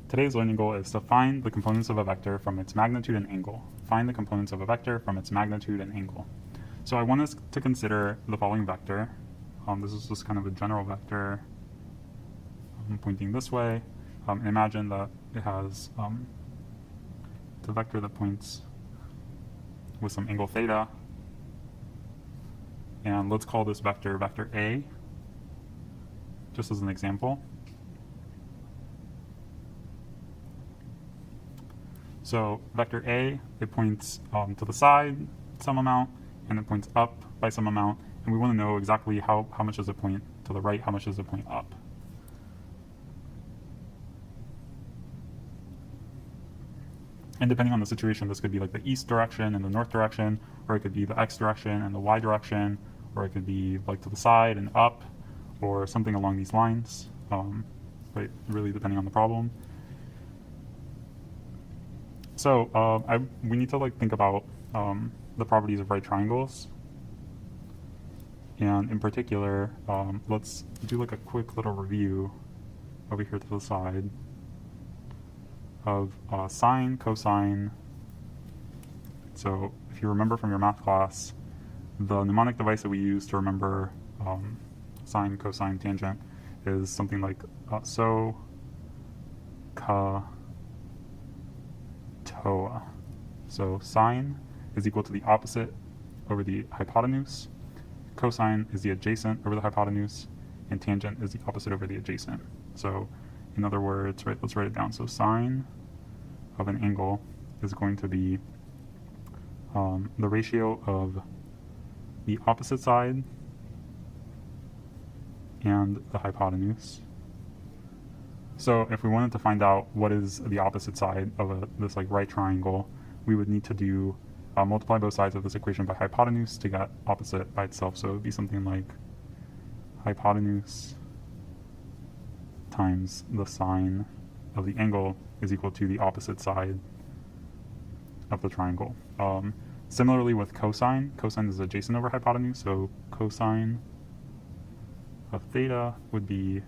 Today's learning goal is to find the components of a vector from its magnitude and angle. Find the components of a vector from its magnitude and angle. So I want us to consider the following vector. This is just kind of a general vector pointing this way. Imagine that it has the vector that points with some angle theta. And let's call this vector vector A, just as an example. So vector A, it points to the side some amount, and it points up by some amount, and we want to know exactly how much does it point to the right, how much does it point up. And depending on the situation, this could be like the east direction and the north direction, or it could be the x direction and the y direction, or it could be like to the side and up, or something along these lines, right, really depending on the problem. So we need to think about the properties of right triangles, and in particular, let's do a quick little review over here to the side of sine, cosine. So if you remember from your math class, the mnemonic device that we use to remember sine, cosine, tangent is something like so, ca, TOA. So sine is equal to the opposite over the hypotenuse, cosine is the adjacent over the hypotenuse, and tangent is the opposite over the adjacent. So in other words, right, let's write it down. So sine of an angle is going to be the ratio of the opposite side and the hypotenuse. So if we wanted to find out what is the opposite side of this right triangle, we would need to do multiply both sides of this equation by hypotenuse to get opposite by itself. So it would be something like hypotenuse times the sine of the angle is equal to the opposite side of the triangle. Similarly with cosine, cosine is adjacent over hypotenuse, so cosine of theta would be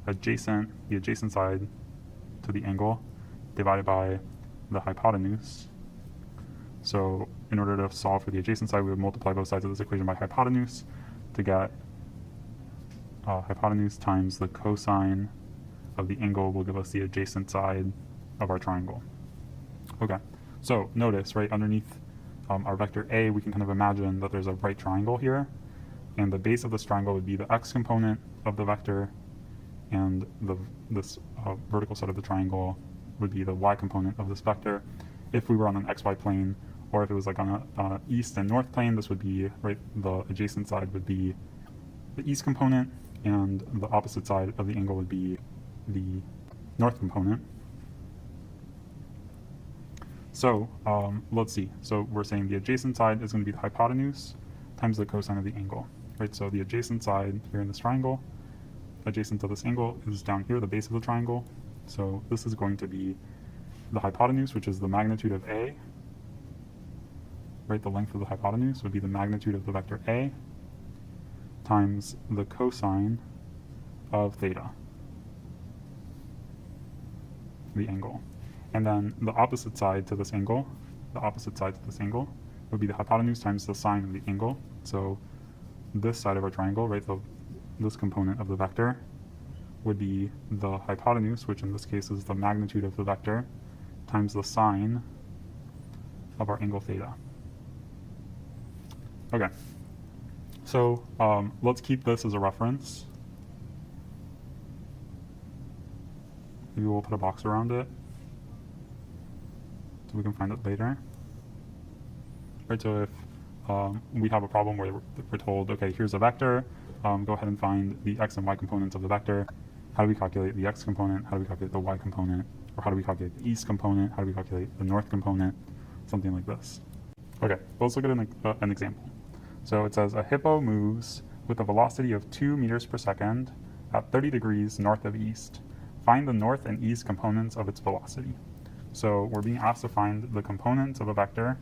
the adjacent side to the angle divided by the hypotenuse. So in order to solve for the adjacent side, we would multiply both sides of this equation by hypotenuse to get hypotenuse times the cosine of the angle will give us the adjacent side of our triangle. Okay, so notice, right, underneath our vector A, we can kind of imagine that there's a right triangle here, and the base of this triangle would be the x component of the vector, and this vertical side of the triangle would be the y component of this vector. If we were on an xy plane, or if it was on a east and north plane, this would be, right, the adjacent side would be the east component, and the opposite side of the angle would be the north component. So let's see. So we're saying the adjacent side is going to be the hypotenuse times the cosine of the angle, right? So the adjacent side here in this triangle, adjacent to this angle, is down here, the base of the triangle. So this is going to be the hypotenuse, which is the magnitude of A, right? The length of the hypotenuse would be the magnitude of the vector A times the cosine of theta, the angle. And then the opposite side to this angle, would be the hypotenuse times the sine of the angle. So this side of our triangle, right, this component of the vector would be the hypotenuse, which in this case is the magnitude of the vector, times the sine of our angle theta. Okay, so let's keep this as a reference. Maybe we'll put a box around it so we can find it later. Right, so if we have a problem where we're told, okay, here's a vector, go ahead and find the x and y components of the vector. How do we calculate the x component? How do we calculate the y component? Or how do we calculate the east component? How do we calculate the north component? Something like this. Okay, let's look at an example. So it says a hippo moves with a velocity of 2 meters per second at 30 degrees north of east. Find the north and east components of its velocity. So we're being asked to find the components of a vector,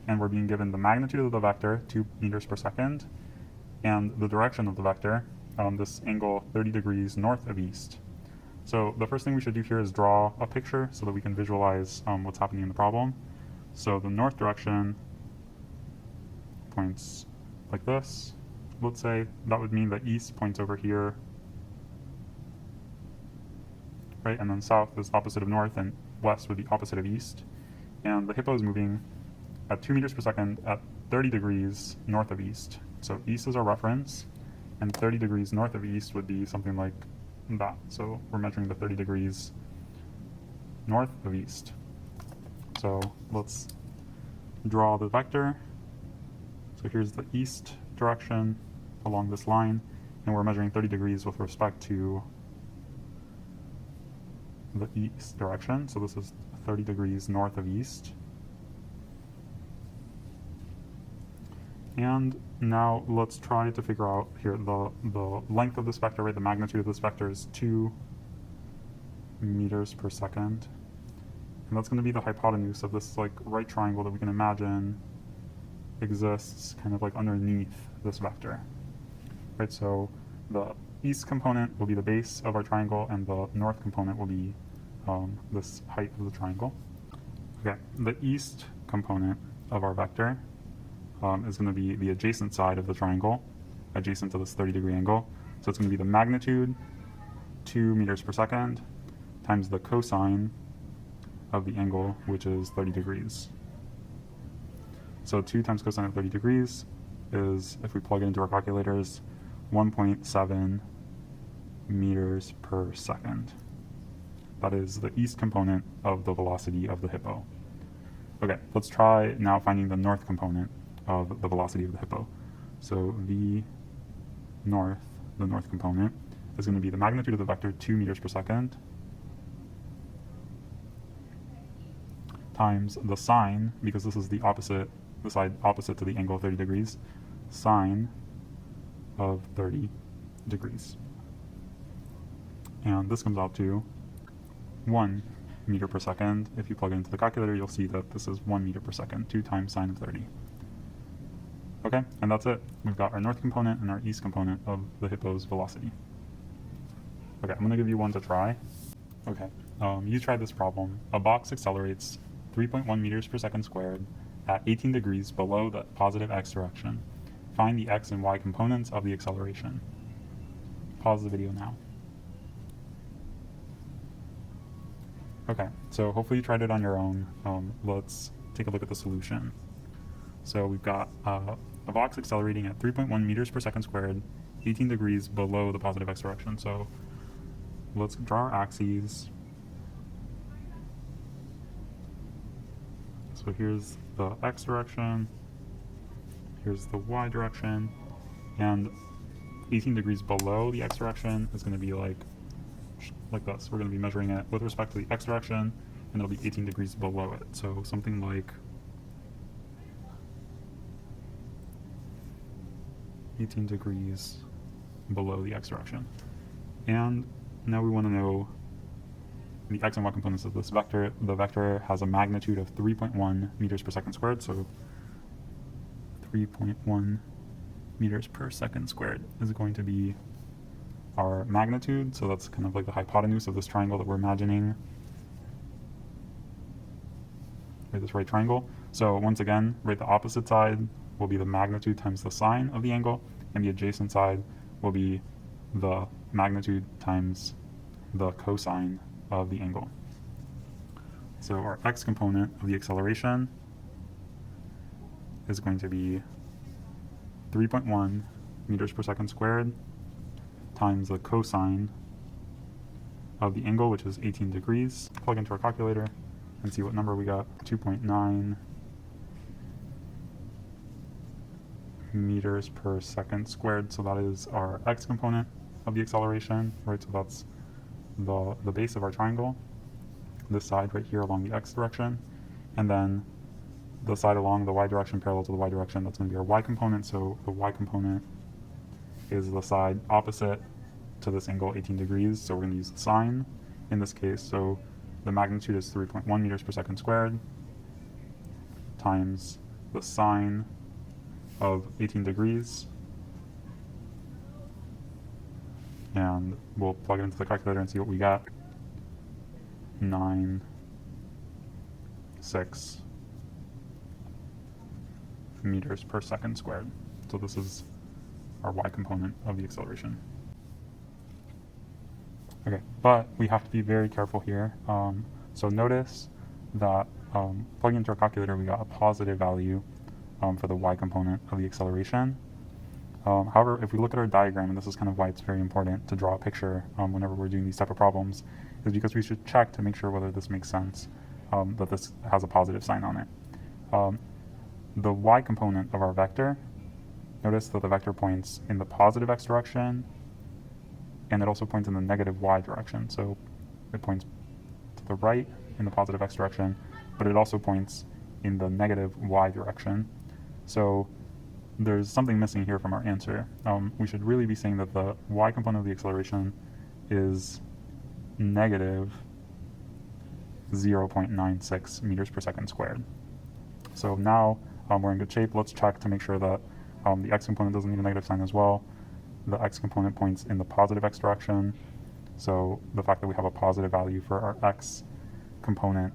and we're being given the magnitude of the vector, 2 meters per second, and the direction of the vector, this angle 30 degrees north of east. So the first thing we should do here is draw a picture so that we can visualize what's happening in the problem. So the north direction points like this. Let's say that would mean that east points over here, right? And then south is opposite of north, and west would be opposite of east. And the hippo is moving at 2 meters per second at 30 degrees north of east. So east is our reference, and 30 degrees north of east would be something like that. So we're measuring the 30 degrees north of east. So let's draw the vector. So here's the east direction along this line, and we're measuring 30 degrees with respect to the east direction. So this is 30 degrees north of east. And now let's try to figure out here the length of this vector, right? The magnitude of this vector is 2 meters per second. And that's going to be the hypotenuse of this like right triangle that we can imagine exists kind of like underneath this vector, right? So the east component will be the base of our triangle, and the north component will be this height of the triangle. Okay, the east component of our vector is going to be the adjacent side of the triangle, adjacent to this 30-degree angle. So it's going to be the magnitude, 2 meters per second, times the cosine of the angle, which is 30 degrees. So 2 times cosine of 30 degrees is, if we plug it into our calculators, 1.7 meters per second. That is the east component of the velocity of the hippo. Okay, let's try now finding the north component of the velocity of the hippo. So v north, the north component, is going to be the magnitude of the vector 2 meters per second times the sine, because this is the opposite, the side opposite to the angle of 30 degrees, sine of 30 degrees. And this comes out to 1 meter per second. If you plug it into the calculator, you'll see that this is 1 meter per second, 2 times sine of 30. Okay, and that's it. We've got our north component and our east component of the hippo's velocity. Okay, I'm going to give you one to try. Okay, you tried this problem. A box accelerates 3.1 meters per second squared at 18 degrees below the positive x direction. Find the x and y components of the acceleration. Pause the video now. Okay, so hopefully you tried it on your own. Let's take a look at the solution. So we've got a box accelerating at 3.1 meters per second squared, 18 degrees below the positive x direction. So let's draw our axes. So here's the x direction, here's the y direction, and 18 degrees below the x direction is going to be like this. We're going to be measuring it with respect to the x direction, and it'll be 18 degrees below it. So something like 18 degrees below the x direction. And now we want to know the x and y components of this vector. The vector has a magnitude of 3.1 meters per second squared, so 3.1 meters per second squared is going to be our magnitude. So that's kind of like the hypotenuse of this triangle that we're imagining, right, this right triangle. So once again, right, the opposite side will be the magnitude times the sine of the angle, and the adjacent side will be the magnitude times the cosine of the angle. So our x component of the acceleration is going to be 3.1 meters per second squared times the cosine of the angle, which is 18 degrees. Plug into our calculator and see what number we got. 2.9 meters per second squared. So that is our x component of the acceleration, right? So that's the base of our triangle, this side right here along the x direction, and then the side along the y direction parallel to the y direction, that's going to be our y component. So the y component is the side opposite to this angle, 18 degrees. So we're going to use the sine in this case. So the magnitude is 3.1 meters per second squared times the sine of 18 degrees. And we'll plug it into the calculator and see what we got. 0.96 meters per second squared. So this is our y component of the acceleration. Okay, but we have to be very careful here. So notice that plugging into our calculator, we got a positive value for the y component of the acceleration. However, if we look at our diagram, and this is kind of why it's very important to draw a picture whenever we're doing these type of problems, is because we should check to make sure whether this makes sense, that this has a positive sign on it. The y component of our vector, notice that the vector points in the positive x direction, and it also points in the negative y direction. So it points to the right in the positive x direction, but it also points in the negative y direction. So there's something missing here from our answer. We should really be saying that the y component of the acceleration is negative 0.96 meters per second squared. So now we're in good shape. Let's check to make sure that the x component doesn't need a negative sign as well. The x component points in the positive x direction. So the fact that we have a positive value for our x component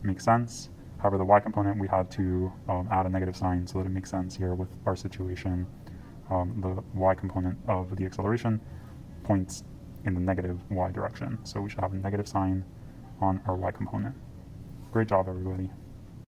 makes sense. However, the y component, we had to add a negative sign so that it makes sense here with our situation. The y component of the acceleration points in the negative y direction. So we should have a negative sign on our y component. Great job, everybody.